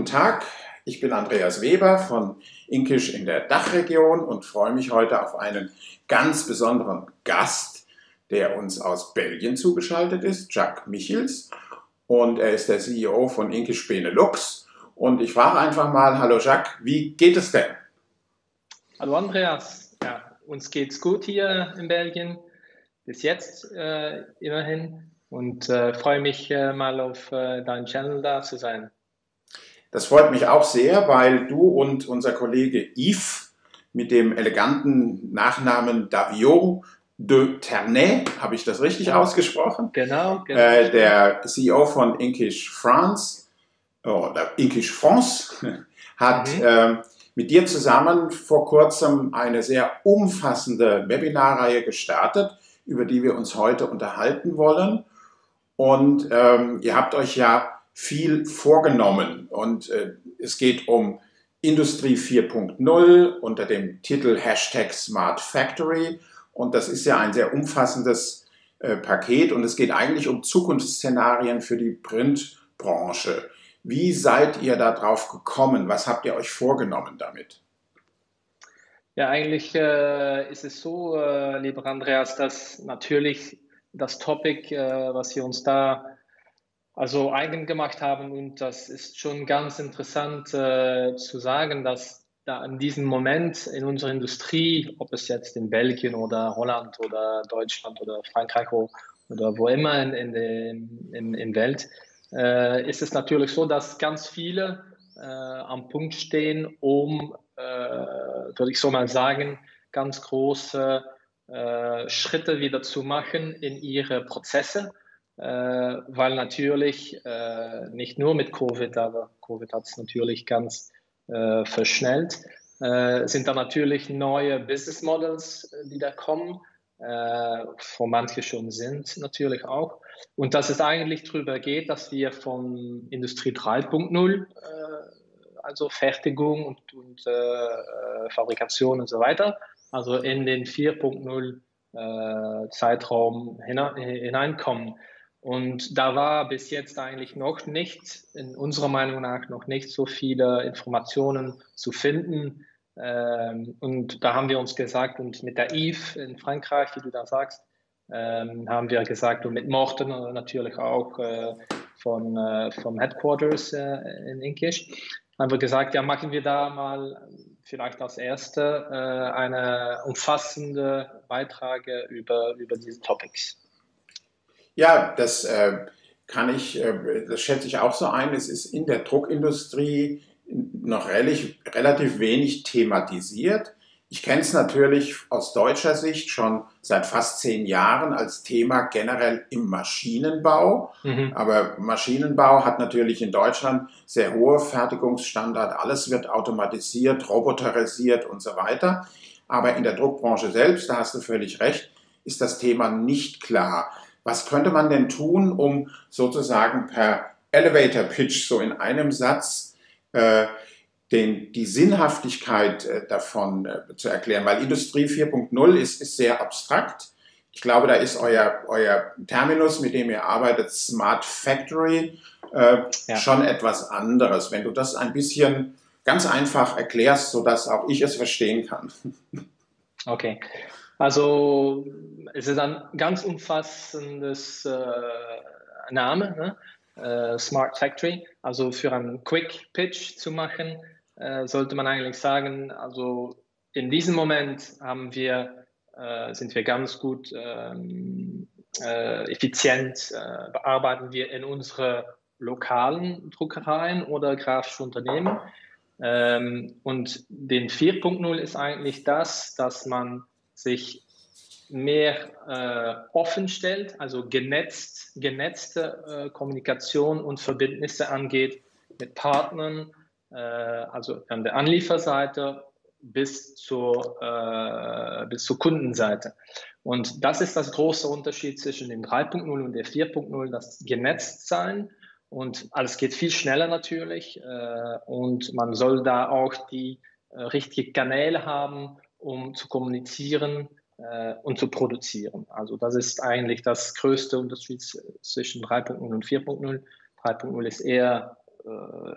guten Tag, ich bin Andreas Weber von Inkish in der Dachregion und freue mich heute auf einen ganz besonderen Gast, der uns aus Belgien zugeschaltet ist, Jacques Michels. Und er ist der CEO von Inkish Benelux. Und ich frage einfach mal, hallo Jacques, wie geht es denn? Hallo Andreas, ja, uns geht's gut hier in Belgien, bis jetzt immerhin und freue mich mal auf deinen Channel da zu sein. Das freut mich auch sehr, weil du und unser Kollege Yves mit dem eleganten Nachnamen Daviau de Ternay, habe ich das richtig ausgesprochen? Genau. Der CEO von Inkish France oder Inkish France hat mit dir zusammen vor kurzem eine sehr umfassende Webinarreihe gestartet, über die wir uns heute unterhalten wollen. Und ihr habt euch ja viel vorgenommen und es geht um Industrie 4.0 unter dem Titel Hashtag Smart Factory und das ist ja ein sehr umfassendes Paket und es geht eigentlich um Zukunftsszenarien für die Printbranche. Wie seid ihr da drauf gekommen? Was habt ihr euch vorgenommen damit? Ja, eigentlich ist es so, lieber Andreas, dass natürlich das Topic, was wir uns da also eigen gemacht haben. Und das ist schon ganz interessant zu sagen, dass da in diesem Moment in unserer Industrie, ob es jetzt in Belgien oder Holland oder Deutschland oder Frankreich oder wo immer in Welt, ist es natürlich so, dass ganz viele am Punkt stehen, um, würde ich so mal sagen, ganz große Schritte wieder zu machen in ihre Prozesse, weil natürlich nicht nur mit Covid, aber Covid hat es natürlich ganz verschnellt, sind da natürlich neue Business Models, die da kommen, wo manche schon sind natürlich auch. Und dass es eigentlich darüber geht, dass wir von Industrie 3.0, also Fertigung und Fabrikation und so weiter, also in den 4.0 Zeitraum hineinkommen. Und da war bis jetzt eigentlich noch nicht, in unserer Meinung nach, noch nicht so viele Informationen zu finden. Und da haben wir uns gesagt, und mit der Yves in Frankreich, die du da sagst, haben wir gesagt, und mit Morten natürlich auch vom Headquarters in Inkish, haben wir gesagt, ja, machen wir da mal vielleicht als erste eine umfassende Beitrag über diese Topics. Ja, das schätze ich auch so ein. Es ist in der Druckindustrie noch relativ wenig thematisiert. Ich kenne es natürlich aus deutscher Sicht schon seit fast 10 Jahren als Thema generell im Maschinenbau. Aber Maschinenbau hat natürlich in Deutschland sehr hohe Fertigungsstandards. Alles wird automatisiert, roboterisiert und so weiter. Aber in der Druckbranche selbst, da hast du völlig recht, ist das Thema nicht klar. Was könnte man denn tun, um sozusagen per Elevator Pitch so in einem Satz die Sinnhaftigkeit davon zu erklären? Weil Industrie 4.0 ist sehr abstrakt. Ich glaube, da ist euer Terminus, mit dem ihr arbeitet, Smart Factory, schon etwas anderes. Wenn du das ein bisschen ganz einfach erklärst, sodass auch ich es verstehen kann. Okay. Also es ist ein ganz umfassendes Name, ne? Smart Factory. Also für einen Quick Pitch zu machen, sollte man eigentlich sagen, also in diesem Moment sind wir ganz gut effizient, bearbeiten wir in unsere lokalen Druckereien oder grafische Unternehmen. Und den 4.0 ist eigentlich das, dass man sich mehr offen stellt, also genetzte Kommunikation und Verbindnisse angeht mit Partnern, also an der Anlieferseite bis zur Kundenseite. Und das ist das große Unterschied zwischen dem 3.0 und der 4.0, das Genetztsein. Und alles geht viel schneller natürlich und man soll da auch die richtigen Kanäle haben, um zu kommunizieren und zu produzieren. Also das ist eigentlich das größte Unterschied zwischen 3.0 und 4.0. 3.0 ist eher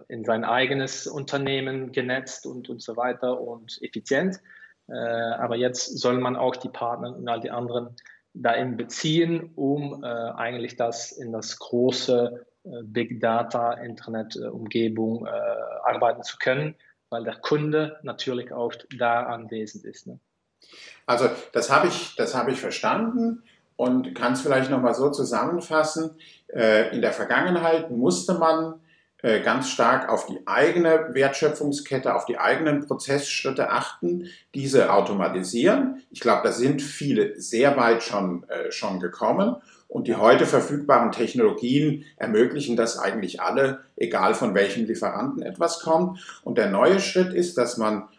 in sein eigenes Unternehmen genetzt und so weiter und effizient. Aber jetzt soll man auch die Partner und all die anderen dahin beziehen, um eigentlich das in das große Big Data Internet-Umgebung arbeiten zu können, weil der Kunde natürlich auch da anwesend ist. Ne? Also das habe ich verstanden und kann es vielleicht nochmal so zusammenfassen. In der Vergangenheit musste man ganz stark auf die eigene Wertschöpfungskette, auf die eigenen Prozessschritte achten, diese automatisieren. Ich glaube, da sind viele sehr weit schon gekommen und die heute verfügbaren Technologien ermöglichen das eigentlich alle, egal von welchem Lieferanten etwas kommt. Und der neue Schritt ist, dass man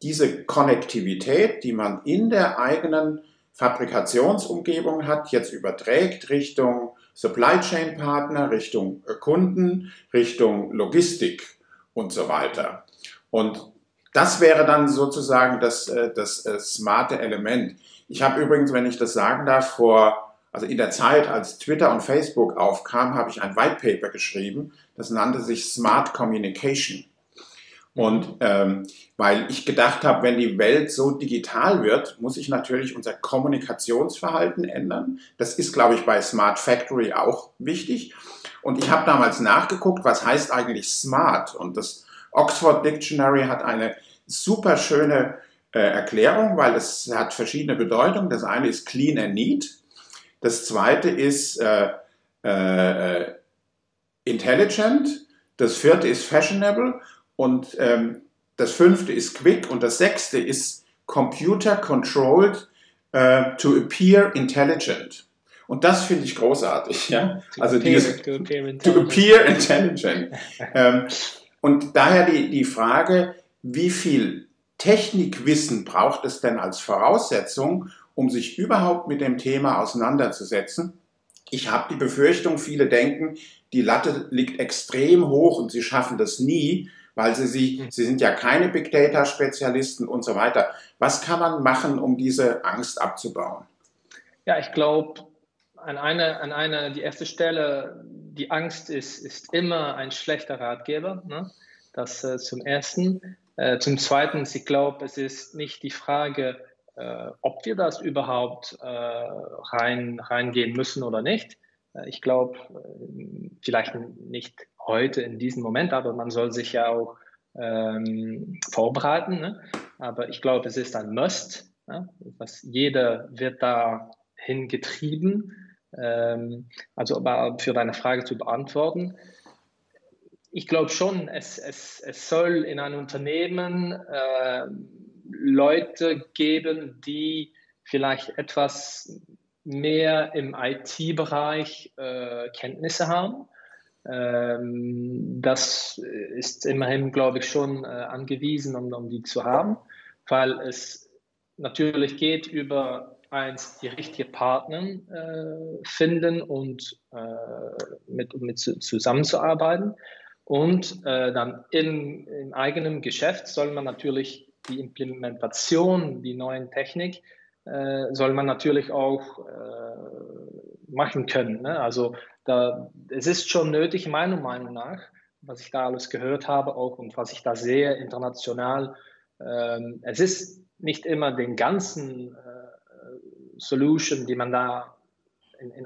diese Konnektivität, die man in der eigenen Fabrikationsumgebung hat, jetzt überträgt Richtung Supply Chain Partner, Richtung Kunden, Richtung Logistik und so weiter. Und das wäre dann sozusagen das smarte Element. Ich habe übrigens, wenn ich das sagen darf, also in der Zeit, als Twitter und Facebook aufkam, habe ich ein White Paper geschrieben, das nannte sich Smart Communication. Und weil ich gedacht habe, wenn die Welt so digital wird, muss sich natürlich unser Kommunikationsverhalten ändern. Das ist, glaube ich, bei Smart Factory auch wichtig. Und ich habe damals nachgeguckt, was heißt eigentlich Smart? Und das Oxford Dictionary hat eine super schöne Erklärung, weil es hat verschiedene Bedeutungen. Das eine ist clean and neat. Das zweite ist intelligent. Das vierte ist fashionable. Und das fünfte ist quick und das sechste ist computer controlled to appear intelligent. Und das finde ich großartig. Ja? Also to appear intelligent. Und daher die Frage, wie viel Technikwissen braucht es denn als Voraussetzung, um sich überhaupt mit dem Thema auseinanderzusetzen? Ich habe die Befürchtung, viele denken, die Latte liegt extrem hoch und sie schaffen das nie, weil sie sind ja keine Big Data Spezialisten und so weiter. Was kann man machen, um diese Angst abzubauen? Ja, ich glaube, die erste Stelle, die Angst ist immer ein schlechter Ratgeber. Ne? Das zum Ersten. Zum Zweiten, ich glaube, es ist nicht die Frage, ob wir das überhaupt reingehen müssen oder nicht. Ich glaube, vielleicht nicht heute in diesem Moment, aber man soll sich ja auch vorbereiten. Ne? Aber ich glaube, es ist ein Must. Ne? Jeder wird dahin getrieben. Also aber für deine Frage zu beantworten, ich glaube schon, es soll in einem Unternehmen Leute geben, die vielleicht etwas mehr im IT-Bereich Kenntnisse haben. Das ist immerhin, glaube ich, schon angewiesen, um die zu haben, weil es natürlich geht über die richtigen Partner finden und mit zusammenzuarbeiten. Und dann im eigenen Geschäft soll man natürlich die Implementation, die neuen Technik, soll man natürlich auch machen können. Ne? Also es ist schon nötig, meiner Meinung nach, was ich da alles gehört habe auch und was ich da sehe international. Es ist nicht immer den ganzen Solution, die man da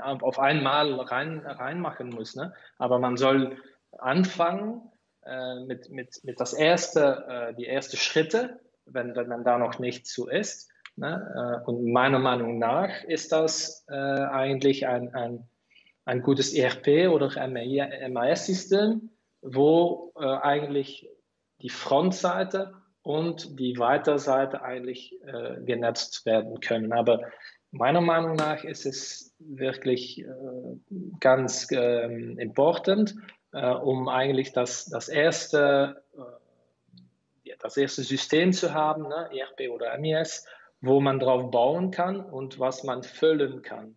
auf einmal reinmachen muss. Ne? Aber man soll anfangen mit die ersten Schritte, wenn man da noch nicht so ist. Ne? Und meiner Meinung nach ist das eigentlich ein gutes ERP oder MIS-System, wo eigentlich die Frontseite und die Weiterseite eigentlich genetzt werden können. Aber meiner Meinung nach ist es wirklich ganz important, um eigentlich das erste System zu haben, ne, ERP oder MES, wo man drauf bauen kann und was man füllen kann.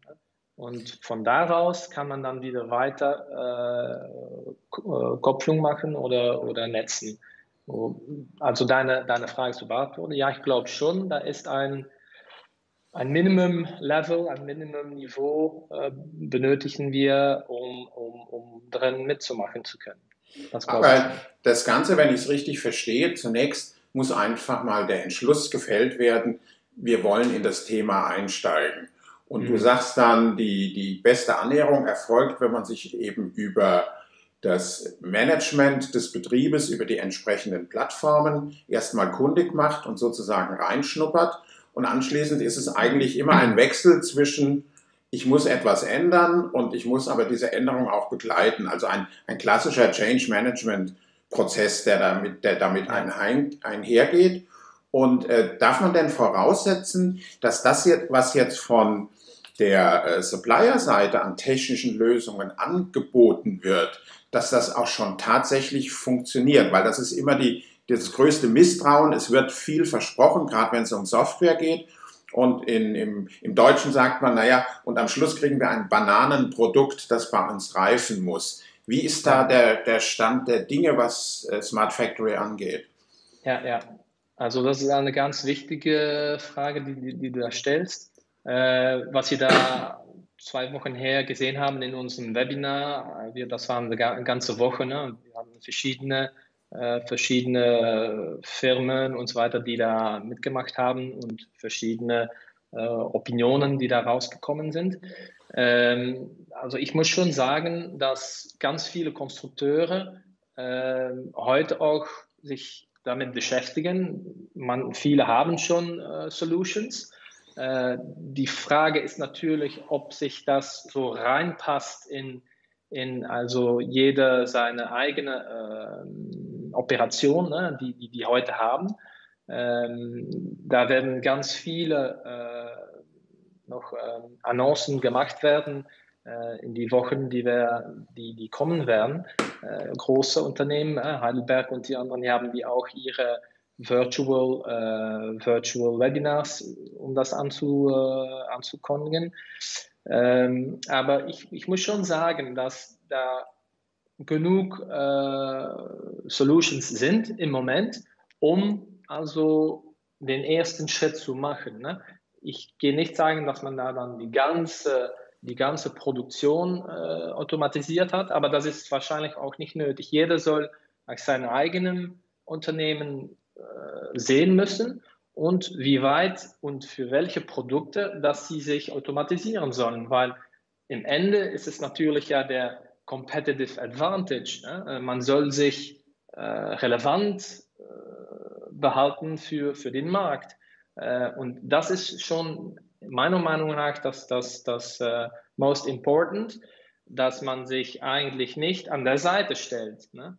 Und von daraus kann man dann wieder weiter Kopplung machen oder netzen. Also deine Frage zu beantworten, ja, ich glaube schon, da ist ein Minimum-Level, ein Minimum-Niveau benötigen wir, um drin mitzumachen zu können. Das glaube ich. Aber das Ganze, wenn ich es richtig verstehe, zunächst muss einfach mal der Entschluss gefällt werden, wir wollen in das Thema einsteigen. Und du sagst dann, die beste Annäherung erfolgt, wenn man sich eben über das Management des Betriebes, über die entsprechenden Plattformen erstmal kundig macht und sozusagen reinschnuppert. Und anschließend ist es eigentlich immer ein Wechsel zwischen, ich muss etwas ändern und ich muss aber diese Änderung auch begleiten. Also ein klassischer Change Management Prozess, der damit einhergeht. Und darf man denn voraussetzen, dass das jetzt, was jetzt von der Supplier-Seite an technischen Lösungen angeboten wird, dass das auch schon tatsächlich funktioniert? Weil das ist immer das größte Misstrauen. Es wird viel versprochen, gerade wenn es um Software geht. Und im Deutschen sagt man, naja, und am Schluss kriegen wir ein Bananenprodukt, das bei uns reifen muss. Wie ist da der Stand der Dinge, was Smart Factory angeht? Ja. Also das ist eine ganz wichtige Frage, die du da stellst. Was wir da 2 Wochen her gesehen haben in unserem Webinar, das waren eine ganze Woche, ne? Wir haben verschiedene Firmen und so weiter, die da mitgemacht haben und verschiedene Opinionen, die da rausgekommen sind. Also ich muss schon sagen, dass ganz viele Konstrukteure heute auch sich damit beschäftigen. Viele haben schon Solutions. Die Frage ist natürlich, ob sich das so reinpasst in also jeder seine eigene Operation, ne, die heute haben. Da werden ganz viele noch Annoncen gemacht werden in die Wochen, die kommen werden. Große Unternehmen, Heidelberg und die anderen, die auch ihre Virtual Webinars, um das anzukündigen. Aber ich muss schon sagen, dass da genug Solutions sind im Moment, um also den ersten Schritt zu machen. Ne? Ich gehe nicht sagen, dass man da dann die ganze Produktion automatisiert hat, aber das ist wahrscheinlich auch nicht nötig. Jeder soll nach seinem eigenen Unternehmen sehen müssen und wie weit und für welche Produkte, dass sie sich automatisieren sollen, weil im Ende ist es natürlich ja der Competitive Advantage. Ne? Man soll sich relevant behalten für den Markt. Und das ist schon meiner Meinung nach das most important, dass man sich eigentlich nicht an der Seite stellt. Ne?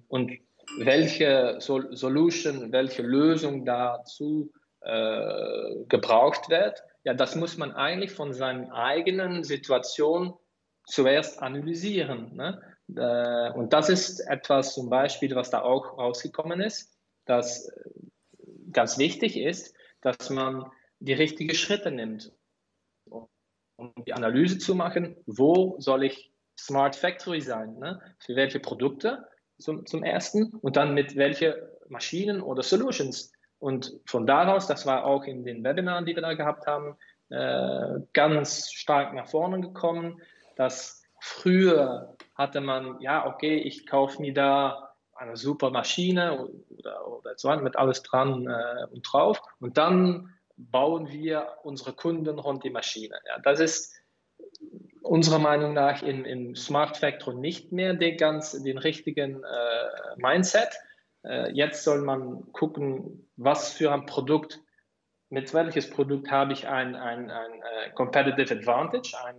Und welche Solution, welche Lösung dazu gebraucht wird, ja, das muss man eigentlich von seiner eigenen Situation zuerst analysieren. Ne? Und das ist etwas zum Beispiel, was da auch rausgekommen ist, das ganz wichtig ist, dass man die richtigen Schritte nimmt, um die Analyse zu machen, wo soll ich Smart Factory sein, ne? Für welche Produkte zum ersten und dann mit welchen Maschinen oder Solutions. Und von daraus, das war auch in den Webinaren, die wir da gehabt haben, ganz stark nach vorne gekommen, dass früher hatte man, ja, okay, ich kaufe mir da eine super Maschine oder so mit alles dran und drauf und dann bauen wir unsere Kunden rund die Maschine. Ja, das ist unserer Meinung nach im Smart Factory nicht mehr den richtigen Mindset. Jetzt soll man gucken, was für ein Produkt, mit welches Produkt habe ich ein Competitive Advantage, ein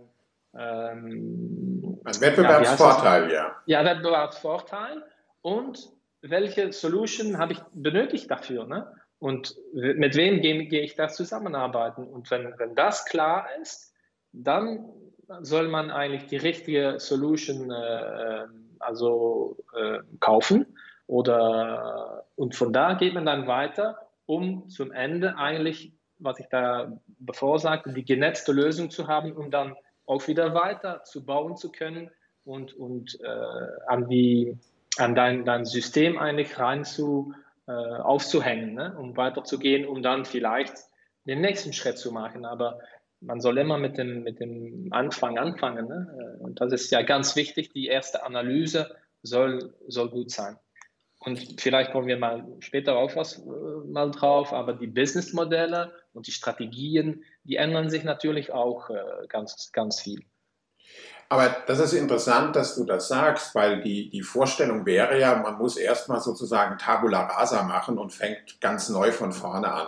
Wettbewerbsvorteil, ja. Ja, Wettbewerbsvorteil und welche Solution benötigt dafür, ne? Und mit wem gehe ich da zusammenarbeiten? Und wenn das klar ist, dann soll man eigentlich die richtige Solution kaufen und von da geht man dann weiter, um zum Ende eigentlich, was ich da bevor sagte, die genetzte Lösung zu haben, um dann auch wieder weiter zu bauen zu können und an dein System eigentlich aufzuhängen, ne? Um weiterzugehen, um dann vielleicht den nächsten Schritt zu machen. Aber man soll immer mit dem Anfang anfangen. Ne? Und das ist ja ganz wichtig, die erste Analyse soll gut sein. Und vielleicht kommen wir mal später auf mal drauf, aber die Businessmodelle und die Strategien, die ändern sich natürlich auch ganz viel. Aber das ist interessant, dass du das sagst, weil die Vorstellung wäre ja, man muss erstmal sozusagen Tabula rasa machen und fängt ganz neu von vorne an.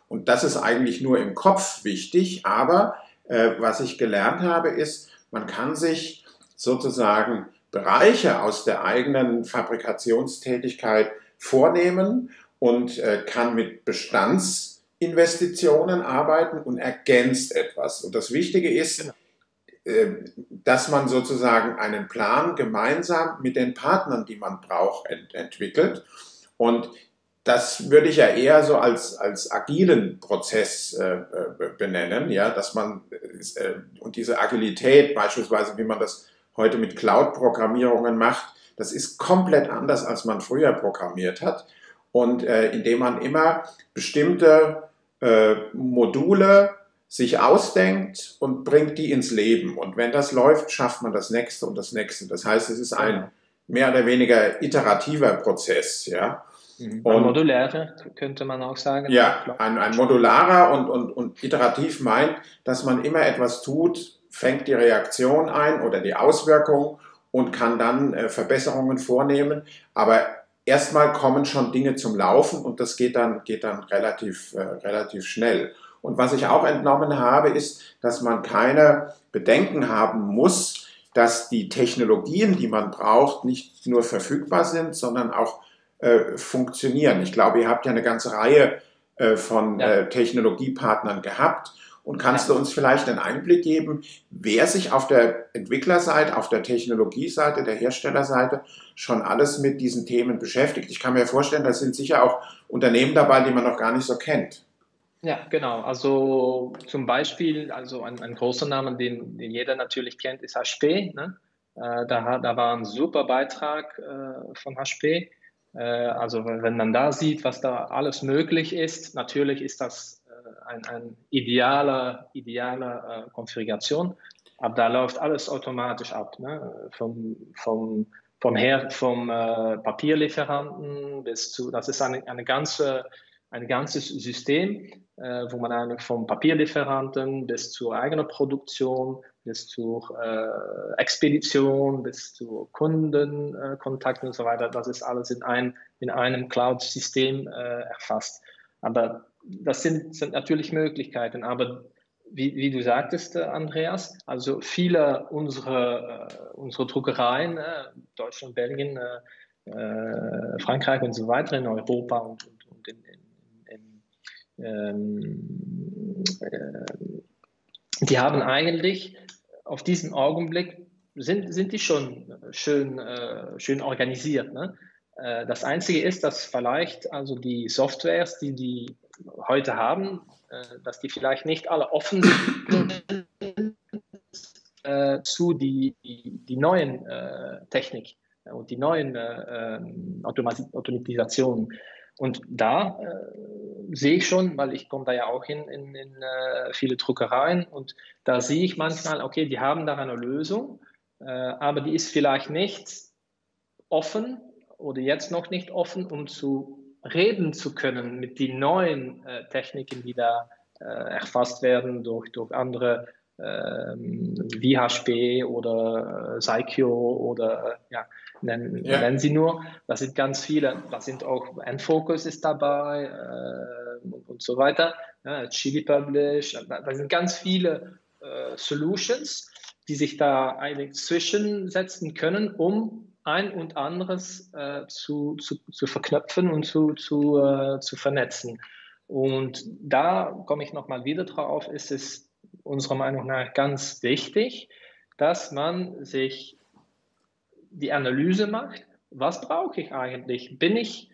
Und das ist eigentlich nur im Kopf wichtig, aber was ich gelernt habe, ist, man kann sich sozusagen Bereiche aus der eigenen Fabrikationstätigkeit vornehmen und kann mit Bestandsinvestitionen arbeiten und ergänzt etwas. Und das Wichtige ist, dass man sozusagen einen Plan gemeinsam mit den Partnern, die man braucht, entwickelt. Und das würde ich ja eher so als agilen Prozess benennen, ja, dass man und diese Agilität beispielsweise, wie man das heute mit Cloud-Programmierungen macht, das ist komplett anders, als man früher programmiert hat. Und indem man immer bestimmte Module sich ausdenkt und bringt die ins Leben. Und wenn das läuft, schafft man das nächste und das nächste. Das heißt, es ist ein mehr oder weniger iterativer Prozess. Ja? Und modularer, könnte man auch sagen. Ja, ein modularer und iterativ meint, dass man immer etwas tut, fängt die Reaktion ein oder die Auswirkung und kann dann Verbesserungen vornehmen. Aber erstmal kommen schon Dinge zum Laufen und das geht dann relativ schnell. Und was ich auch entnommen habe, ist, dass man keine Bedenken haben muss, dass die Technologien, die man braucht, nicht nur verfügbar sind, sondern auch funktionieren. Ich glaube, ihr habt ja eine ganze Reihe von Technologiepartnern gehabt. Und kannst du uns vielleicht einen Einblick geben, wer sich auf der Entwicklerseite, auf der Technologieseite, der Herstellerseite schon alles mit diesen Themen beschäftigt? Ich kann mir vorstellen, da sind sicher auch Unternehmen dabei, die man noch gar nicht so kennt. Ja, genau. Also zum Beispiel, also ein großer Name, den jeder natürlich kennt, ist HP. Ne? Da war ein super Beitrag von HP. Also wenn man da sieht, was da alles möglich ist, natürlich ist das eine ideale Konfiguration, aber da läuft alles automatisch ab. Ne? Vom Papierlieferanten bis zu, das ist ein ganzes System, wo man vom Papierlieferanten bis zur eigenen Produktion, bis zur Expedition, bis zu Kundenkontakt und so weiter, das ist alles in einem Cloud-System erfasst. Aber das sind natürlich Möglichkeiten, aber wie du sagtest, Andreas, also viele unserer Druckereien, Deutschland, Belgien, Frankreich und so weiter in Europa und die haben eigentlich auf diesen Augenblick, sind die schon schön organisiert. Ne? Das Einzige ist, dass vielleicht also die Softwares, die heute haben, dass die vielleicht nicht alle offen sind zu die neuen Technik und die neuen Automatisationen. Und da sehe ich schon, weil ich komme da ja auch in viele Druckereien und da sehe ich manchmal, okay, die haben da eine Lösung, aber die ist vielleicht nicht offen oder jetzt noch nicht offen, um zu reden zu können mit den neuen Techniken, die da erfasst werden durch andere wie HP oder Saikyo oder nennen Sie nur. Das sind ganz viele. Das sind auch Enfocus ist dabei und so weiter. Ja, Chili Publish. Da sind ganz viele Solutions, die sich da eigentlich zwischensetzen können, um ein und anderes zu verknüpfen und zu vernetzen. Und da komme ich nochmal wieder drauf, ist es unserer Meinung nach ganz wichtig, dass man sich die Analyse macht, was brauche ich eigentlich? Bin ich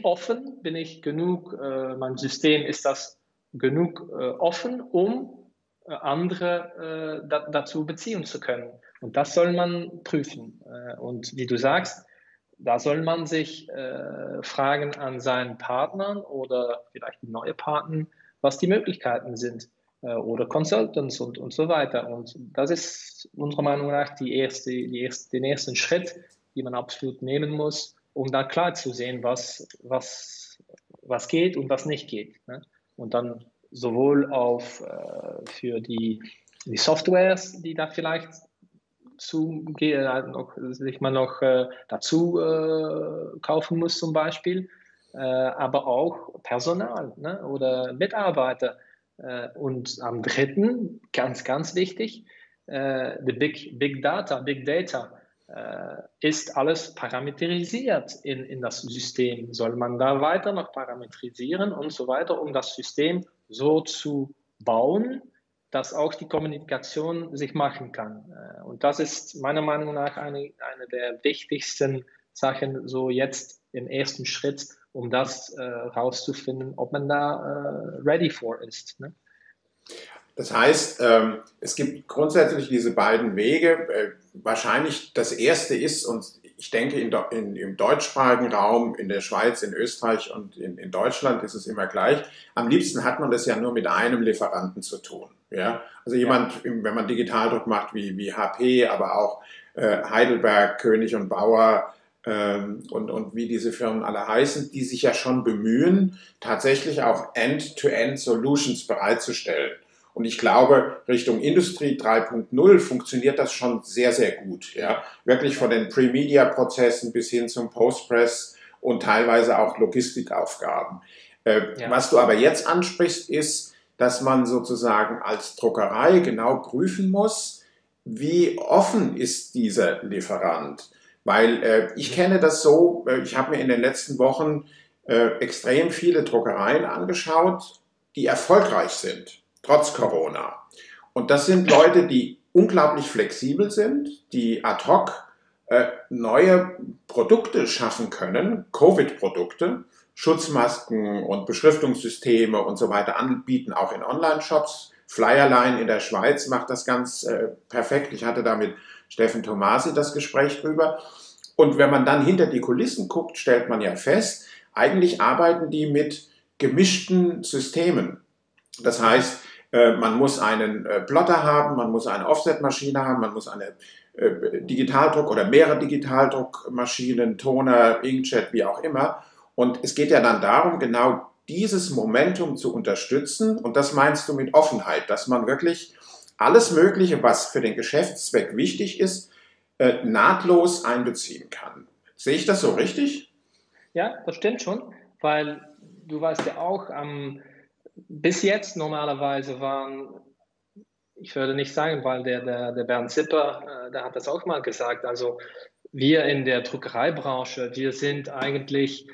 offen? Bin ich genug, mein System, ist das genug offen, um andere dazu beziehen zu können? Und das soll man prüfen. Und wie du sagst, da soll man sich fragen an seinen Partnern oder vielleicht die neuen Partner, was die Möglichkeiten sind oder Consultants und so weiter. Und das ist unserer Meinung nach den ersten Schritt, die man absolut nehmen muss, um da klar zu sehen, was geht und was nicht geht. Ne? Und dann sowohl für die Softwares, die da vielleicht sich man noch dazu kaufen muss zum Beispiel, aber auch Personal, ne? Oder Mitarbeiter. Und am dritten, ganz, ganz wichtig, the Big Data ist alles parametrisiert in das System. Soll man da weiter noch parametrisieren und so weiter, um das System so zu bauen, dass auch die Kommunikation sich machen kann. Und das ist meiner Meinung nach eine der wichtigsten Sachen, so jetzt im ersten Schritt, um das rauszufinden, ob man da ready for ist. Ne? Das heißt, es gibt grundsätzlich diese beiden Wege. Wahrscheinlich das erste ist, und ich denke im deutschsprachigen Raum, in der Schweiz, in Österreich und in Deutschland ist es immer gleich. Am liebsten hat man das ja nur mit einem Lieferanten zu tun. Ja? Also jemand, wenn man Digitaldruck macht wie HP, aber auch Heidelberg, König und Bauer, und wie diese Firmen alle heißen, die sich ja schon bemühen, tatsächlich auch End-to-End-Solutions bereitzustellen. Und ich glaube, Richtung Industrie 3.0 funktioniert das schon sehr, sehr gut. Ja? Wirklich von den Pre-Media-Prozessen bis hin zum Post-Press und teilweise auch Logistikaufgaben. Was du aber jetzt ansprichst, ist, dass man sozusagen als Druckerei genau prüfen muss, wie offen ist dieser Lieferant. Weil ich kenne das so, ich habe mir in den letzten Wochen extrem viele Druckereien angeschaut, die erfolgreich sind, trotz Corona. Und das sind Leute, die unglaublich flexibel sind, die ad hoc neue Produkte schaffen können, Covid-Produkte, Schutzmasken und Beschriftungssysteme und so weiter anbieten, auch in Online-Shops. Flyerline in der Schweiz macht das ganz perfekt. Ich hatte da mit Steffen Tomasi das Gespräch drüber. Und wenn man dann hinter die Kulissen guckt, stellt man ja fest, eigentlich arbeiten die mit gemischten Systemen. Das heißt, man muss einen Plotter haben, man muss eine Offset-Maschine haben, man muss eine Digitaldruck- oder mehrere Digitaldruckmaschinen, Toner, Inkjet, wie auch immer. Und es geht ja dann darum, genau dieses Momentum zu unterstützen. Und das meinst du mit Offenheit, dass man wirklich alles Mögliche, was für den Geschäftszweck wichtig ist, nahtlos einbeziehen kann. Sehe ich das so richtig? Ja, das stimmt schon, weil du weißt ja auch, bis jetzt normalerweise ich würde nicht sagen, weil der Bernd Zipper, der hat das auch mal gesagt, also wir in der Druckereibranche, wir sind eigentlich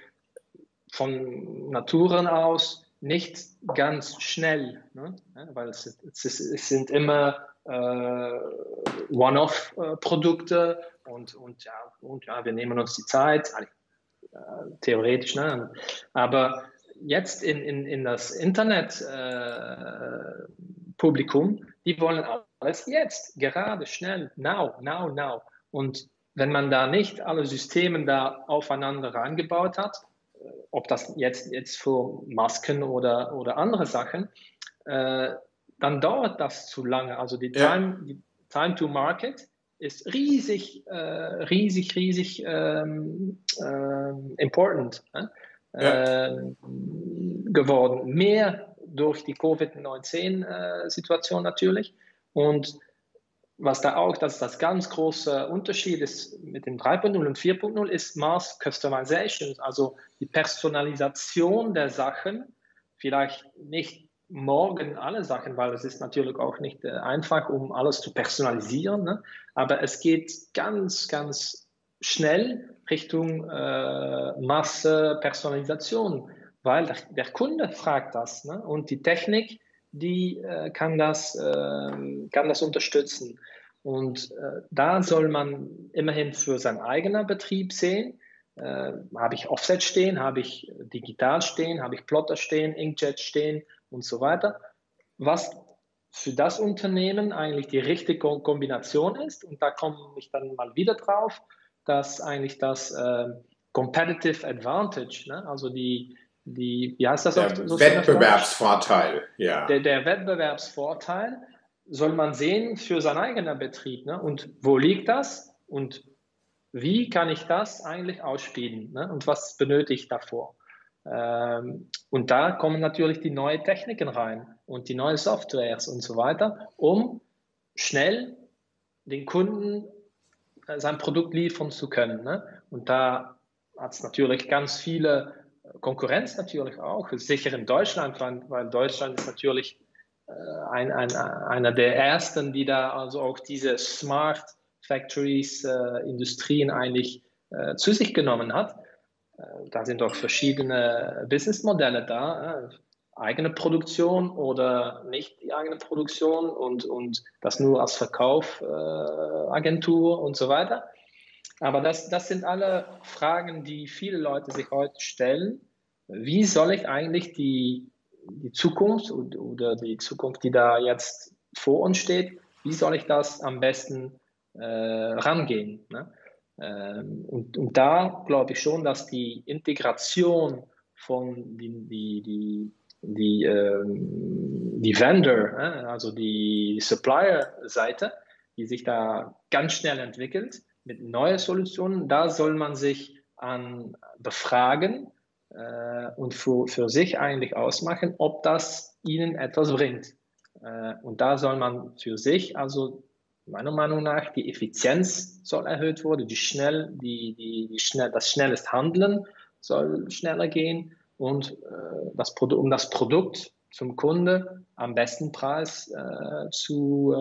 von Naturen aus nicht ganz schnell, ne? Weil es sind immer One-off-Produkte und wir nehmen uns die Zeit, theoretisch, ne? Aber jetzt in das Internet-Publikum, die wollen alles jetzt, gerade, schnell, now. Und wenn man da nicht alle Systeme da aufeinander reingebaut hat, ob das jetzt für Masken oder andere Sachen, dann dauert das zu lange. Also die Time to Market ist riesig important geworden. Mehr durch die Covid-19-Situation natürlich. Und was da auch, das ganz große Unterschied ist mit dem 3.0 und 4.0 ist Mass Customization, also die Personalisation der Sachen, vielleicht nicht morgen alle Sachen, weil es ist natürlich auch nicht einfach, um alles zu personalisieren, ne? Aber es geht ganz, ganz schnell Richtung Masse-Personalisation, weil der Kunde fragt das, ne? Und die Technik, die kann das unterstützen. Und da soll man immerhin für seinen eigenen Betrieb sehen, habe ich Offset stehen, habe ich digital stehen, habe ich Plotter stehen, Inkjet stehen und so weiter, was für das Unternehmen eigentlich die richtige Kombination ist. Und da komme ich dann mal wieder drauf, dass eigentlich das Competitive Advantage, ne? Also wie heißt das? Der Wettbewerbsvorteil, ja. Der Wettbewerbsvorteil soll man sehen für seinen eigenen Betrieb. Ne? Und wo liegt das? Und wie kann ich das eigentlich ausspielen, ne? Und was benötige ich davor? Und da kommen natürlich die neuen Techniken rein und die neuen Softwares und so weiter, um schnell den Kunden sein Produkt liefern zu können. Ne? Und da hat es natürlich ganz viele Konkurrenz natürlich auch, sicher in Deutschland, weil Deutschland ist natürlich einer der ersten, die da also auch diese Smart Factories, Industrien eigentlich zu sich genommen hat. Da sind auch verschiedene Businessmodelle da, eigene Produktion oder nicht die eigene Produktion und das nur als Verkaufagentur und so weiter. Aber das sind alle Fragen, die viele Leute sich heute stellen. Wie soll ich eigentlich die Zukunft oder die Zukunft, die da jetzt vor uns steht, wie soll ich das am besten rangehen? Ne? Und da glaube ich schon, dass die Integration von die Vendor, also die Supplier-Seite, die sich da ganz schnell entwickelt mit neuen Solutionen, da soll man sich an befragen und für sich eigentlich ausmachen, ob das ihnen etwas bringt. Und da soll man für sich, also meiner Meinung nach, die Effizienz soll erhöht werden, das schnelles Handeln soll schneller gehen und um das Produkt zum Kunde am besten Preis zu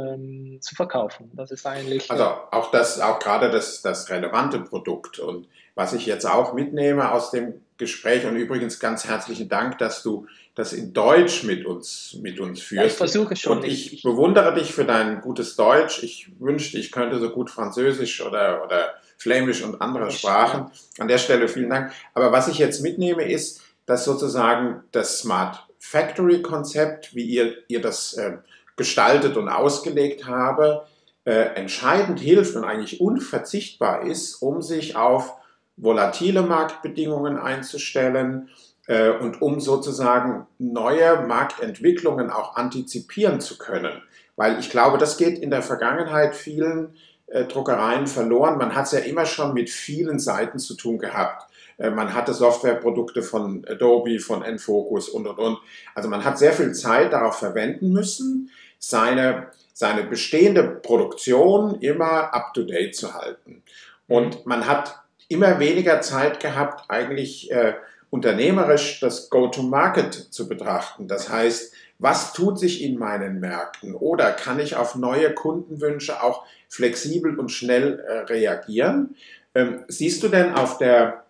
verkaufen. Das ist eigentlich... Also auch gerade das relevante Produkt. Und was ich jetzt auch mitnehme aus dem Gespräch, und übrigens ganz herzlichen Dank, dass du das in Deutsch mit uns führst. Ja, ich versuche schon. Und ich bewundere dich für dein gutes Deutsch. Ich wünschte, ich könnte so gut Französisch oder Flämisch und andere Sprachen. An der Stelle vielen Dank. Aber was ich jetzt mitnehme, ist, dass sozusagen das Smart Factory Konzept, wie ihr das gestaltet und ausgelegt habe, entscheidend hilft und eigentlich unverzichtbar ist, um sich auf volatile Marktbedingungen einzustellen und um sozusagen neue Marktentwicklungen auch antizipieren zu können. Weil ich glaube, das geht in der Vergangenheit vielen Druckereien verloren. Man hat es ja immer schon mit vielen Seiten zu tun gehabt. Man hatte Softwareprodukte von Adobe, von Enfocus und. Also man hat sehr viel Zeit darauf verwenden müssen, seine bestehende Produktion immer up-to-date zu halten. Und man hat immer weniger Zeit gehabt, eigentlich unternehmerisch das Go-to-Market zu betrachten. Das heißt, was tut sich in meinen Märkten? Oder kann ich auf neue Kundenwünsche auch flexibel und schnell reagieren? Siehst du denn auf der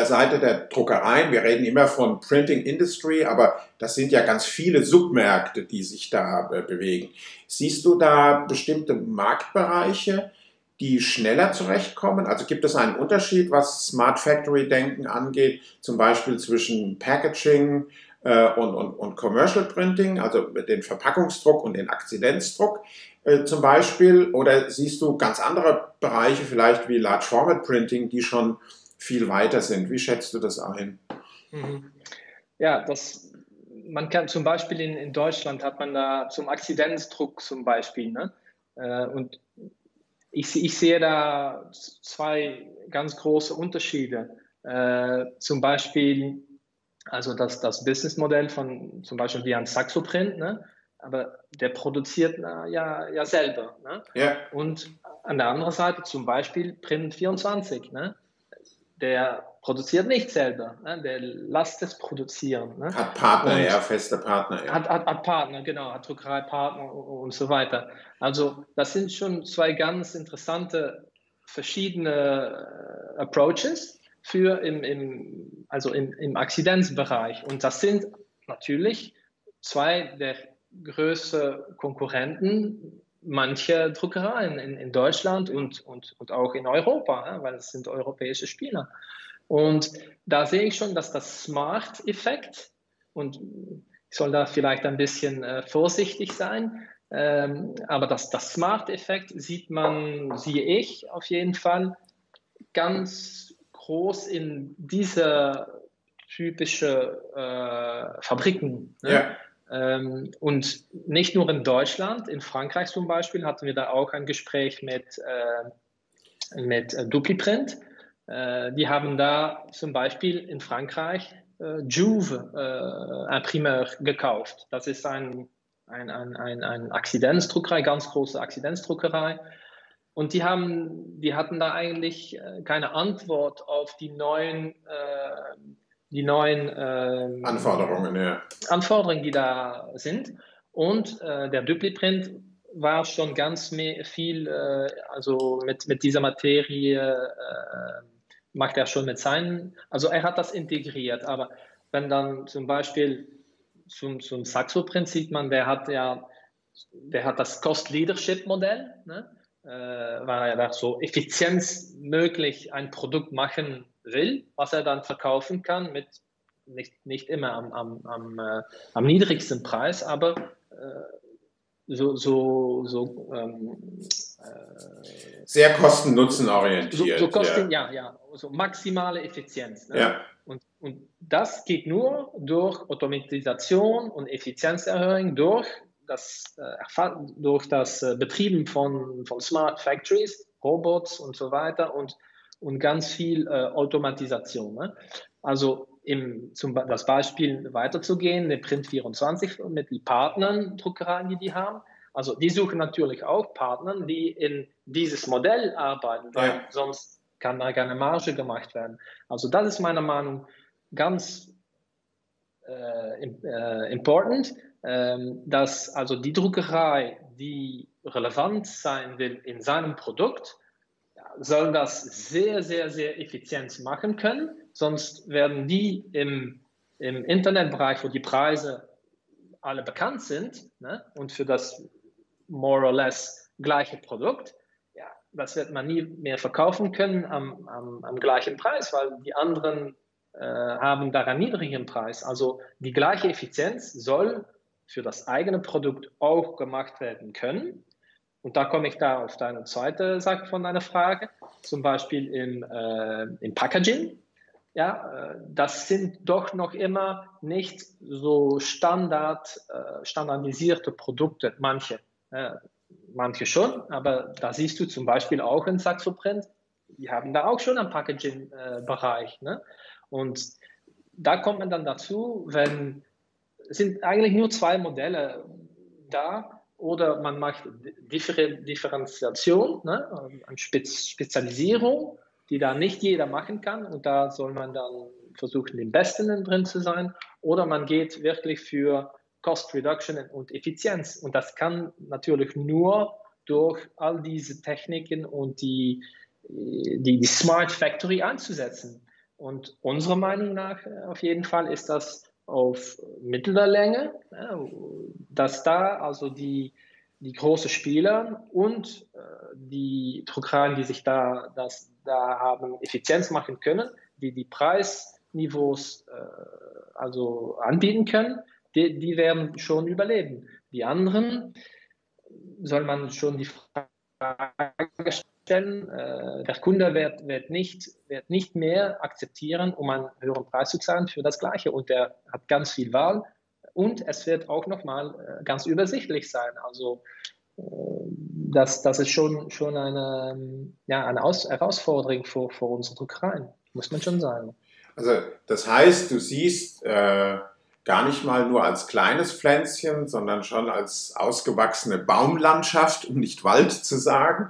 Seite der Druckereien, wir reden immer von Printing Industry, aber das sind ja ganz viele Submärkte, die sich da bewegen. Siehst du da bestimmte Marktbereiche, die schneller zurechtkommen? Also gibt es einen Unterschied, was Smart Factory Denken angeht, zum Beispiel zwischen Packaging und Commercial Printing, also den Verpackungsdruck und den Akzidenzdruck zum Beispiel? Oder siehst du ganz andere Bereiche, vielleicht wie Large Format Printing, die schon viel weiter sind? Wie schätzt du das ein? Ja, man kann zum Beispiel in Deutschland hat man da zum Akzidenzdruck zum Beispiel, ne? Und ich sehe da zwei ganz große Unterschiede. Zum Beispiel, also das Businessmodell von zum Beispiel wie ein Saxoprint, ne? Aber der produziert ja selber. Ne? Ja. Und an der anderen Seite zum Beispiel Print24, ne? Der produziert nicht selber, ne? Der lässt es produzieren. Ne? Hat Partner, feste Partner. Ja. Hat Partner, genau, hat Druckereipartner und so weiter. Also das sind schon zwei ganz interessante verschiedene Approaches für im Akzidenzbereich. Und das sind natürlich zwei der größten Konkurrenten manche Druckereien in Deutschland und auch in Europa, weil es sind europäische Spieler. Und da sehe ich schon, dass das Smart-Effekt, und ich soll da vielleicht ein bisschen vorsichtig sein, aber das Smart-Effekt sehe ich auf jeden Fall ganz groß in diese typische Fabriken. Ne? Ja. Und nicht nur in Deutschland, in Frankreich zum Beispiel hatten wir da auch ein Gespräch mit Dupliprint. Die haben da zum Beispiel in Frankreich Juve Imprimeur gekauft. Das ist ein Akzidenzdruckerei, ganz große Akzidenzdruckerei. Und die hatten da eigentlich keine Antwort auf die neuen Anforderungen, ja. Anforderungen, die da sind. Und der Dupliprint war schon ganz viel, also mit dieser Materie macht er schon mit seinen, also er hat das integriert. Aber wenn dann zum Beispiel zum Saxoprint sieht man, der hat das Cost-Leadership-Modell, ne? Weil er da so effizienzmöglich ein Produkt machen will, was er dann verkaufen kann, mit nicht immer am niedrigsten Preis, aber sehr kosten-nutzen-orientiert. So maximale Effizienz. Ne? Ja. Und das geht nur durch Automatisation und Effizienzerhöhung, durch das Betrieben von Smart Factories, Robots und so weiter und ganz viel Automatisation. Ne? Also das Beispiel weiterzugehen, den Print24 mit den Partnern, Druckereien, die haben. Also die suchen natürlich auch Partner, die in dieses Modell arbeiten, weil sonst kann da keine Marge gemacht werden. Also das ist meiner Meinung nach ganz important, dass also die Druckerei, die relevant sein will in seinem Produkt, soll das sehr, sehr, sehr effizient machen können. Sonst werden die im Internetbereich, wo die Preise alle bekannt sind, ne, und für das more or less gleiche Produkt, ja, das wird man nie mehr verkaufen können am gleichen Preis, weil die anderen haben da einen niedrigen Preis. Also die gleiche Effizienz soll für das eigene Produkt auch gemacht werden können. Und da komme ich da auf deine zweite Seite von deiner Frage, zum Beispiel im Packaging. Ja, das sind doch noch immer nicht so standardisierte Produkte, manche schon, aber da siehst du zum Beispiel auch in Saxoprint, die haben da auch schon einen Packaging-Bereich. Ne? Und da kommt man dann dazu, es sind eigentlich nur zwei Modelle da, oder man macht Differenziation, ne? Eine Spezialisierung, die da nicht jeder machen kann, und da soll man dann versuchen, den Besten drin zu sein, oder man geht wirklich für Cost Reduction und Effizienz, und das kann natürlich nur durch all diese Techniken und die Smart Factory einzusetzen. Und unserer Meinung nach auf jeden Fall ist das auf mittlerer Länge, dass da also die großen Spieler und die Druckereien, die sich da haben Effizienz machen können, die Preisniveaus also anbieten können, die werden schon überleben. Die anderen soll man schon die Frage stellen, der Kunde wird nicht mehr akzeptieren, um einen höheren Preis zu zahlen für das Gleiche, und der hat ganz viel Wahl, und es wird auch nochmal ganz übersichtlich sein. Also das ist schon eine Herausforderung für unsere Druckereien, muss man schon sagen. Also das heißt, du siehst gar nicht mal nur als kleines Pflänzchen, sondern schon als ausgewachsene Baumlandschaft, um nicht Wald zu sagen,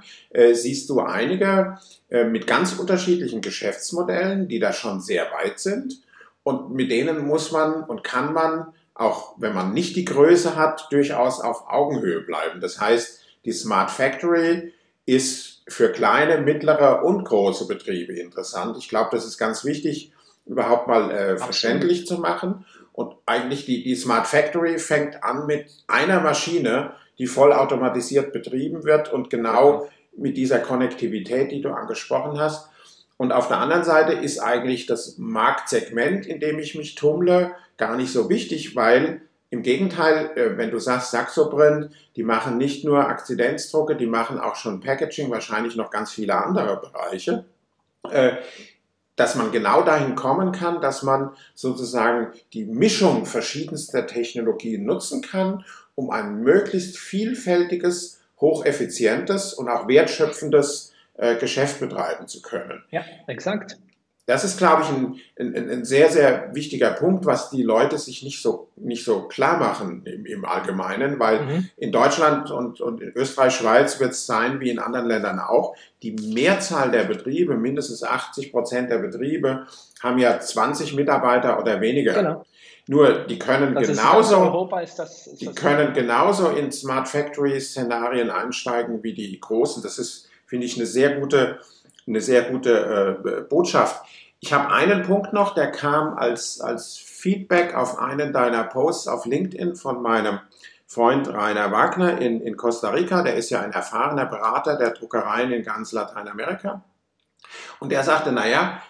siehst du einige mit ganz unterschiedlichen Geschäftsmodellen, die da schon sehr weit sind, und mit denen muss man und kann man, auch wenn man nicht die Größe hat, durchaus auf Augenhöhe bleiben. Das heißt, die Smart Factory ist für kleine, mittlere und große Betriebe interessant. Ich glaube, das ist ganz wichtig, überhaupt mal verständlich zu machen. Und eigentlich die Smart Factory fängt an mit einer Maschine, die vollautomatisiert betrieben wird, und genau mit dieser Konnektivität, die du angesprochen hast. Und auf der anderen Seite ist eigentlich das Marktsegment, in dem ich mich tummle, gar nicht so wichtig, weil im Gegenteil, wenn du sagst Saxoprint, die machen nicht nur Akzidenzdrucke, die machen auch schon Packaging, wahrscheinlich noch ganz viele andere Bereiche, dass man genau dahin kommen kann, dass man sozusagen die Mischung verschiedenster Technologien nutzen kann, um ein möglichst vielfältiges, hocheffizientes und auch wertschöpfendes Geschäft betreiben zu können. Ja, exakt. Das ist, glaube ich, ein sehr, sehr wichtiger Punkt, was die Leute sich nicht so klar machen im Allgemeinen, weil in Deutschland und in Österreich, Schweiz wird es sein, wie in anderen Ländern auch, die Mehrzahl der Betriebe, mindestens 80% der Betriebe, haben ja 20 Mitarbeiter oder weniger. Genau. Nur die können können genauso in Smart Factory Szenarien einsteigen wie die Großen. Das ist, finde ich, eine sehr gute Botschaft. Ich habe einen Punkt noch, der kam als Feedback auf einen deiner Posts auf LinkedIn von meinem Freund Rainer Wagner in Costa Rica. Der ist ja ein erfahrener Berater der Druckereien in ganz Lateinamerika. Und der sagte, naja,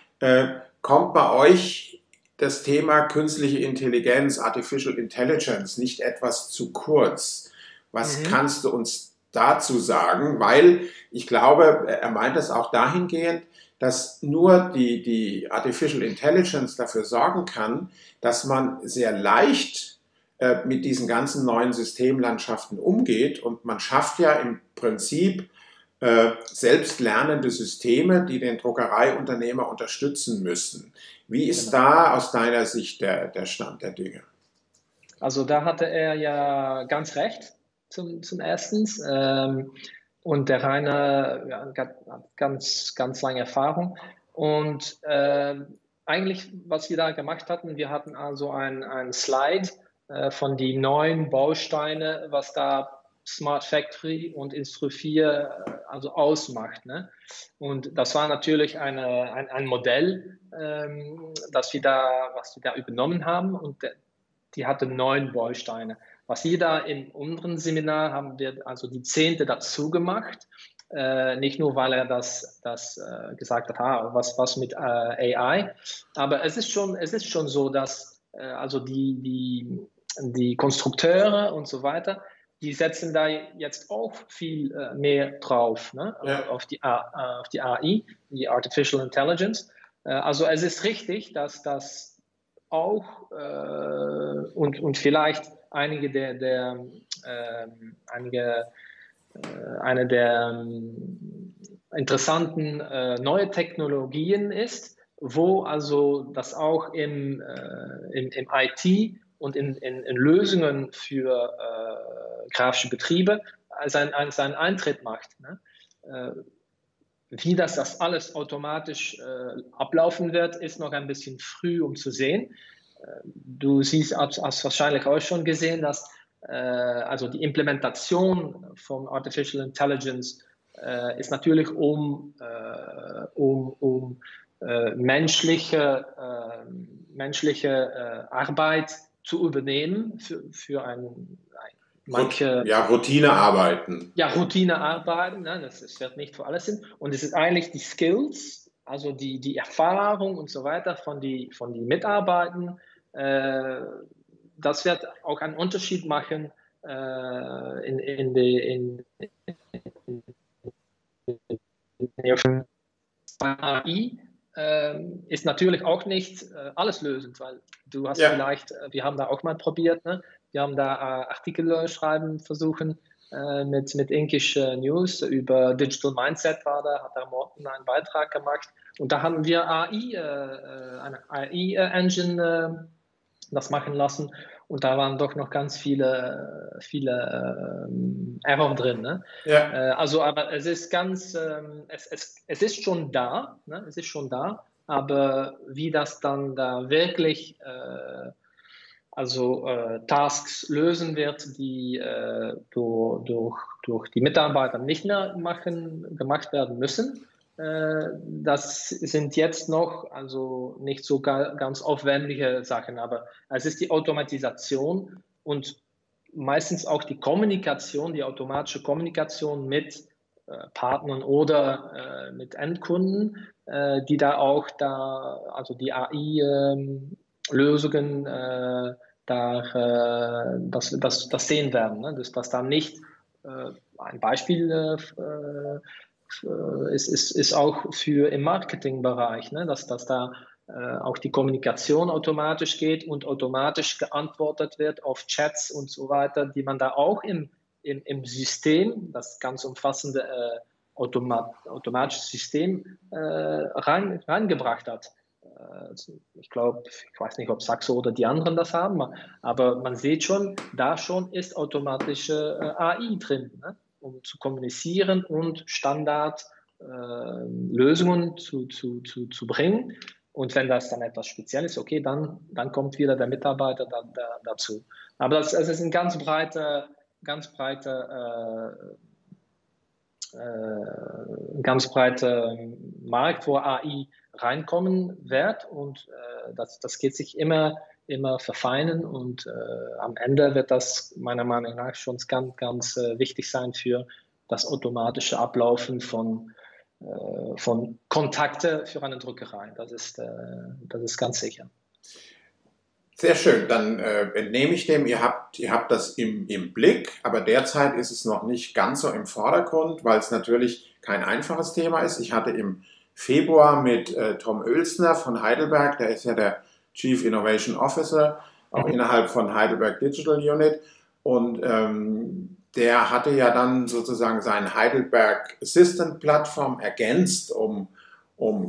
kommt bei euch das Thema künstliche Intelligenz, Artificial Intelligence nicht etwas zu kurz? Was kannst du uns dazu sagen? Weil ich glaube, er meint es auch dahingehend, dass nur die Artificial Intelligence dafür sorgen kann, dass man sehr leicht mit diesen ganzen neuen Systemlandschaften umgeht und man schafft ja im Prinzip selbstlernende Systeme, die den Druckereiunternehmer unterstützen müssen. Wie ist da aus deiner Sicht der Stand der Dinge? Also da hatte er ja ganz recht zum Erstens. Und der Rainer hat ganz lange Erfahrung. Und eigentlich, was wir da gemacht hatten, wir hatten also ein Slide von die 9 Bausteine, was da Smart Factory und Industrie 4 also ausmacht. Ne? Und das war natürlich ein Modell, was wir da übernommen haben. Und die hatte 9 Bausteine. Was wir da in unserem Seminar haben wir also die 10. dazu gemacht. Nicht nur, weil er das gesagt hat, was mit AI, aber es ist schon so, dass also die Konstrukteure und so weiter, die setzen da jetzt auch viel mehr drauf, ne? Ja. Auf die AI, die Artificial Intelligence. Also es ist richtig, dass das auch und vielleicht eine der interessanten neue Technologien ist, wo also das auch im IT und in Lösungen für grafische Betriebe seinen Eintritt macht. Ne? Wie das alles automatisch ablaufen wird, ist noch ein bisschen früh, um zu sehen. Du hast wahrscheinlich auch schon gesehen, dass also die Implementation von Artificial Intelligence ist natürlich um menschliche Arbeit zu übernehmen für manche Routinearbeiten. Ja, Routinearbeiten, ne, das wird nicht für alles Sinn. Und es ist eigentlich die Skills, also die Erfahrung und so weiter von die Mitarbeitern, das wird auch einen Unterschied machen in AI ist natürlich auch nicht alles lösend, weil du hast vielleicht, wir haben da auch mal probiert, ne? Wir haben da Artikel schreiben versuchen mit Inkish News über Digital Mindset hat der Morten einen Beitrag gemacht und da haben wir eine AI-Engine das machen lassen und da waren doch noch ganz viele Error drin. Ne? Ja. Also, aber es ist es ist schon da, ne? Es ist schon da, aber wie das dann da wirklich Tasks lösen wird, die durch die Mitarbeiter nicht mehr gemacht werden müssen. Das sind jetzt noch also nicht so ganz aufwendige Sachen, aber es ist die Automatisation und meistens auch die Kommunikation, die automatische Kommunikation mit Partnern oder mit Endkunden, die da auch also die AI-Lösungen das sehen werden. Ne? Dass da nicht ein Beispiel ist auch für im Marketingbereich, ne? Dass da auch die Kommunikation automatisch geht und automatisch geantwortet wird auf Chats und so weiter, die man da auch im System, das ganz umfassende automatisches System reingebracht hat. Ich glaube, ich weiß nicht, ob Saxo oder die anderen das haben, aber man sieht schon, da schon ist automatische AI drin, ne? Um zu kommunizieren und Standardlösungen zu bringen. Und wenn das dann etwas speziell ist, okay, dann kommt wieder der Mitarbeiter dazu. Aber es ist ein ganz breiter Markt, wo AI reinkommen wird, und das geht sich immer verfeinern, und am Ende wird das meiner Meinung nach schon ganz wichtig sein für das automatische Ablaufen von Kontakte für eine Druckerei. Das ist ganz sicher. Sehr schön, dann entnehme ich dem, ihr habt das im Blick, aber derzeit ist es noch nicht ganz so im Vordergrund, weil es natürlich kein einfaches Thema ist. Ich hatte im Februar mit Tom Oelsner von Heidelberg, der ist ja der Chief Innovation Officer, auch innerhalb von Heidelberg Digital Unit, und der hatte ja dann sozusagen seine Heidelberg Assistant Plattform ergänzt um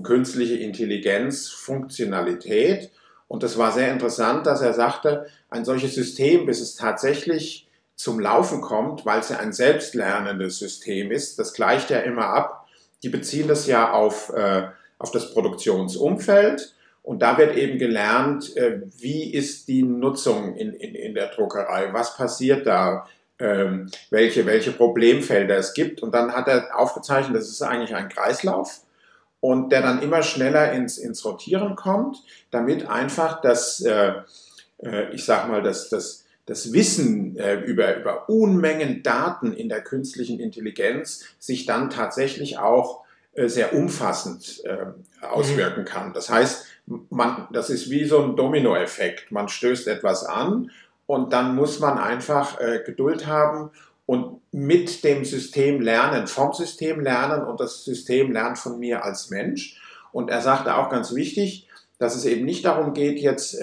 künstliche Intelligenz Funktionalität. Und das war sehr interessant, dass er sagte, ein solches System, bis es tatsächlich zum Laufen kommt, weil es ja ein selbstlernendes System ist, das gleicht ja immer ab. Die beziehen das ja auf das Produktionsumfeld, und da wird eben gelernt, wie ist die Nutzung in der Druckerei, was passiert da, welche Problemfelder es gibt. Und dann hat er aufgezeichnet, das ist eigentlich ein Kreislauf, und der dann immer schneller ins Rotieren kommt, damit einfach das Wissen über Unmengen Daten in der künstlichen Intelligenz sich dann tatsächlich auch sehr umfassend auswirken kann. Das heißt, das ist wie so ein Dominoeffekt. Man stößt etwas an, und dann muss man einfach Geduld haben und mit dem System lernen, vom System lernen, und das System lernt von mir als Mensch. Und er sagte auch ganz wichtig, dass es eben nicht darum geht, jetzt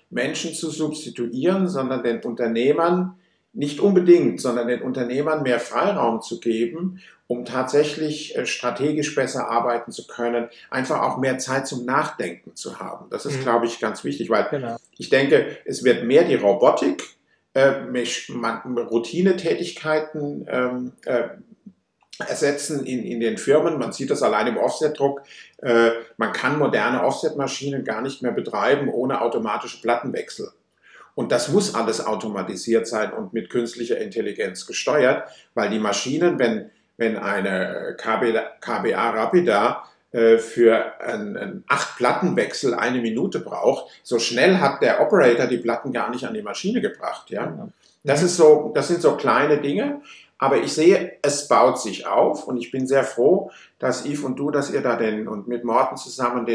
Menschen zu substituieren, sondern den Unternehmern, nicht unbedingt, sondern den Unternehmern mehr Freiraum zu geben, um tatsächlich strategisch besser arbeiten zu können, einfach auch mehr Zeit zum Nachdenken zu haben. Das ist, glaube ich, ganz wichtig, weil ich denke, es wird mehr die Robotik, Routinetätigkeiten ersetzen in den Firmen. Man sieht das allein im Offsetdruck. Man kann moderne Offsetmaschinen gar nicht mehr betreiben ohne automatische Plattenwechsel. Und das muss alles automatisiert sein und mit künstlicher Intelligenz gesteuert, weil die Maschinen, wenn eine KBA Rapida für einen 8-Plattenwechsel 1 Minute braucht, so schnell hat der Operator die Platten gar nicht an die Maschine gebracht. Ja? Das sind so kleine Dinge, aber ich sehe, es baut sich auf, und ich bin sehr froh, dass Yves und du, dass ihr da und mit Morten zusammen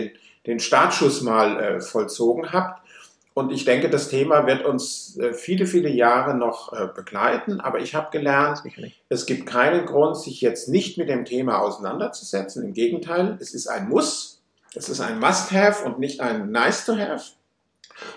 den Startschuss mal vollzogen habt. Und ich denke, das Thema wird uns viele, viele Jahre noch begleiten. Aber ich habe gelernt, es gibt keinen Grund, sich jetzt nicht mit dem Thema auseinanderzusetzen. Im Gegenteil, es ist ein Muss, es ist ein Must-Have und nicht ein Nice-to-Have.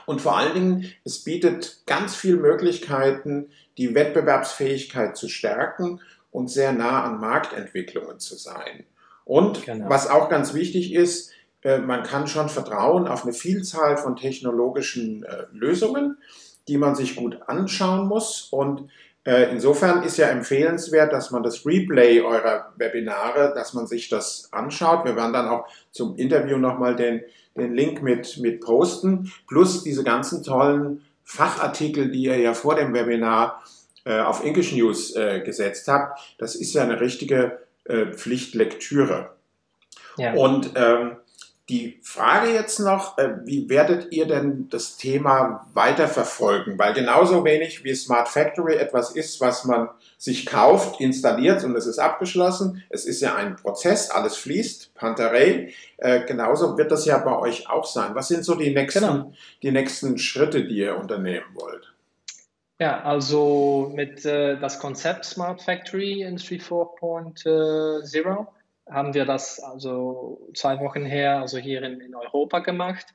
Und vor allen Dingen, es bietet ganz viele Möglichkeiten, die Wettbewerbsfähigkeit zu stärken und sehr nah an Marktentwicklungen zu sein. Und was auch ganz wichtig ist, man kann schon vertrauen auf eine Vielzahl von technologischen Lösungen, die man sich gut anschauen muss. Und insofern ist ja empfehlenswert, dass man das Replay eurer Webinare, dass man sich das anschaut. Wir werden dann auch zum Interview nochmal den Link mit posten, plus diese ganzen tollen Fachartikel, die ihr ja vor dem Webinar auf English News gesetzt habt. Das ist ja eine richtige Pflichtlektüre. Ja. Und die Frage jetzt noch, wie werdet ihr denn das Thema weiterverfolgen? Weil genauso wenig wie Smart Factory etwas ist, was man sich kauft, installiert und es ist abgeschlossen. Es ist ja ein Prozess, alles fließt, Panterei. Genauso wird das ja bei euch auch sein. Was sind so die nächsten Schritte, die ihr unternehmen wollt? Ja, also mit das Konzept Smart Factory Industry 4.0 haben wir das also 2 Wochen her, also hier in Europa gemacht,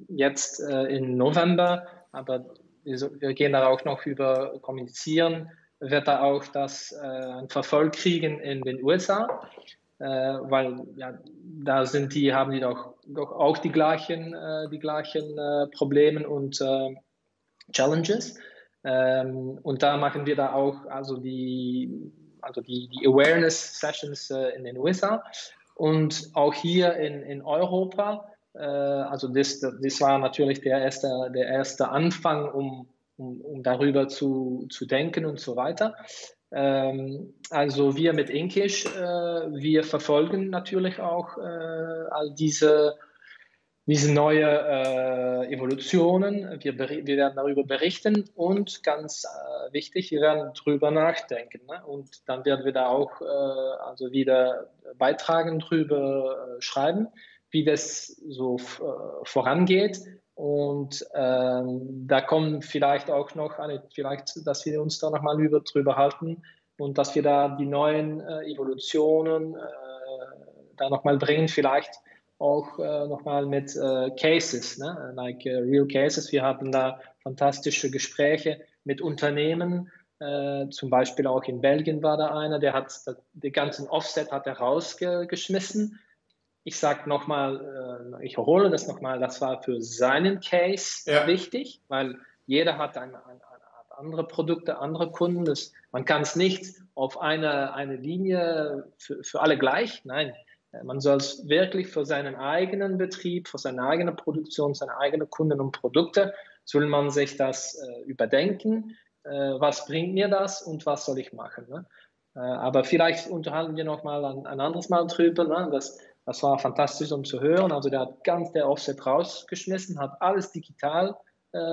jetzt im November, aber wir gehen da auch noch über kommunizieren, wird er auch das einen Verfolg kriegen in den USA, weil ja, da haben die doch auch die gleichen Probleme und Challenges. Und da machen wir da auch die Awareness Sessions in den USA und auch hier in Europa. Also das war natürlich der erste Anfang, um darüber zu denken und so weiter. Also wir mit Inkish, wir verfolgen natürlich auch all diese neue Evolutionen. Wir werden darüber berichten und ganz wichtig, wir werden darüber nachdenken. Ne? Und dann werden wir da auch also wieder Beitragen drüber schreiben, wie das so vorangeht. Und da kommen vielleicht auch noch, dass wir uns da nochmal drüber halten und dass wir da die neuen Evolutionen da nochmal bringen, vielleicht auch nochmal mit Cases, ne? Like real cases. Wir hatten da fantastische Gespräche mit Unternehmen, zum Beispiel auch in Belgien war da einer, der hat den ganzen Offset hat er rausgeschmissen. Ich sage nochmal, ich hole das nochmal, das war für seinen Case wichtig, weil jeder hat andere Produkte, andere Kunden. Man kann es nicht auf eine Linie für alle gleich, nein. Man soll es wirklich für seinen eigenen Betrieb, für seine eigene Produktion, seine eigenen Kunden und Produkte, soll man sich das überdenken. Was bringt mir das und was soll ich machen? Ne? Aber vielleicht unterhalten wir noch mal ein anderes Mal drüber. Ne? Das war fantastisch, um zu hören. Also der hat ganz der Offset rausgeschmissen, hat alles digital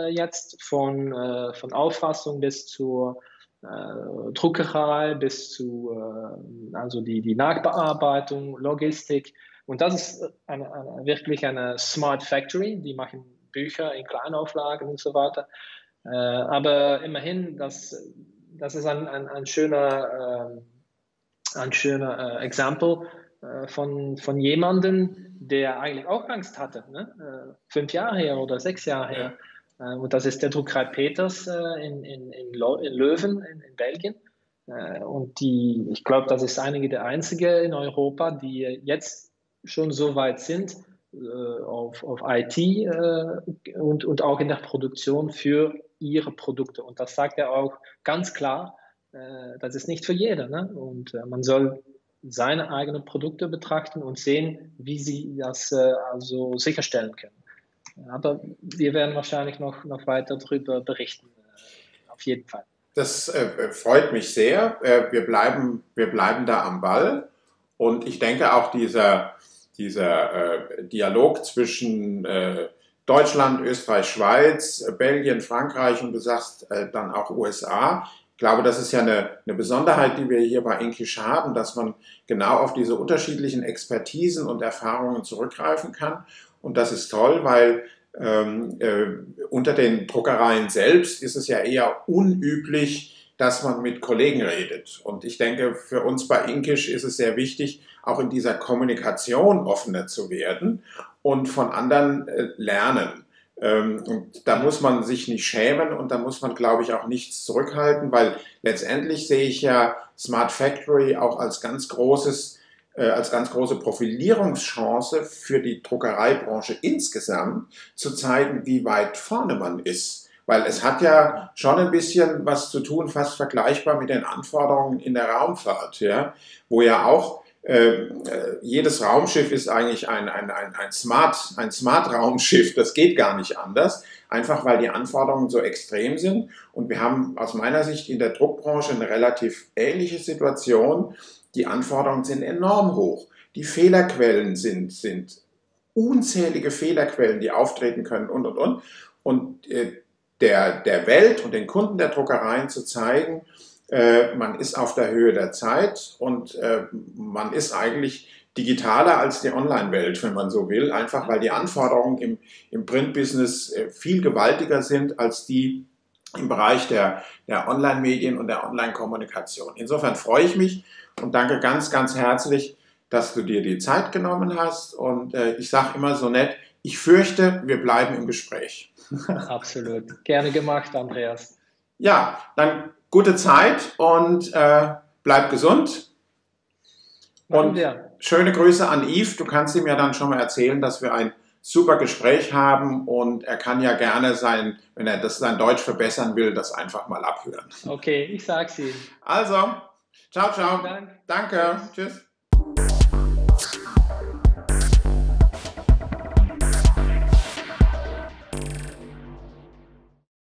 jetzt von Auffassung bis zur Druckerei bis zu also die Nachbearbeitung, Logistik. Und das ist wirklich eine Smart Factory. Die machen Bücher in Kleinauflagen und so weiter. Aber immerhin, das ist ein schöner Exempel von jemandem, der eigentlich auch Angst hatte, ne? 5 Jahre her oder 6 Jahre her. Und das ist der Druckerei Peters in Leuven in Belgien. Und ich glaube, das ist einige der einzigen in Europa, die jetzt schon so weit sind auf IT und auch in der Produktion für ihre Produkte. Und das sagt er auch ganz klar, das ist nicht für jeder. Ne? Und man soll seine eigenen Produkte betrachten und sehen, wie sie das also sicherstellen können. Aber wir werden wahrscheinlich noch weiter darüber berichten, auf jeden Fall. Das freut mich sehr. Wir bleiben da am Ball. Und ich denke auch dieser Dialog zwischen Deutschland, Österreich, Schweiz, Belgien, Frankreich und du sagst dann auch USA. Ich glaube, das ist ja eine Besonderheit, die wir hier bei Inkish haben, dass man genau auf diese unterschiedlichen Expertisen und Erfahrungen zurückgreifen kann. Und das ist toll, weil unter den Druckereien selbst ist es ja eher unüblich, dass man mit Kollegen redet. Und ich denke, für uns bei Inkish ist es sehr wichtig, auch in dieser Kommunikation offener zu werden und von anderen lernen. Und da muss man sich nicht schämen und da muss man, glaube ich, auch nichts zurückhalten, weil letztendlich sehe ich ja Smart Factory auch als ganz große Profilierungschance für die Druckereibranche insgesamt, zu zeigen, wie weit vorne man ist. Weil es hat ja schon ein bisschen was zu tun, fast vergleichbar mit den Anforderungen in der Raumfahrt, ja, wo ja auch jedes Raumschiff ist eigentlich ein Smart-Raumschiff, das geht gar nicht anders, einfach weil die Anforderungen so extrem sind. Und wir haben aus meiner Sicht in der Druckbranche eine relativ ähnliche Situation. Die Anforderungen sind enorm hoch. Die Fehlerquellen sind unzählige Fehlerquellen, die auftreten können und. Und der Welt und den Kunden der Druckereien zu zeigen, man ist auf der Höhe der Zeit und man ist eigentlich digitaler als die Online-Welt, wenn man so will, einfach weil die Anforderungen im Print-Business viel gewaltiger sind als die im Bereich der Online-Medien und der Online-Kommunikation. Insofern freue ich mich und danke ganz, ganz herzlich, dass du dir die Zeit genommen hast. Und ich sage immer so nett, ich fürchte, wir bleiben im Gespräch. Absolut. Gerne gemacht, Andreas. Ja, dann gute Zeit und bleib gesund. Und schöne Grüße an Yves. Du kannst ihm ja dann schon mal erzählen, dass wir ein super Gespräch haben und er kann ja gerne wenn er sein Deutsch verbessern will, das einfach mal abhören. Okay, ich sag's ihm. Also, ciao, ciao. Vielen Dank. Danke. Tschüss.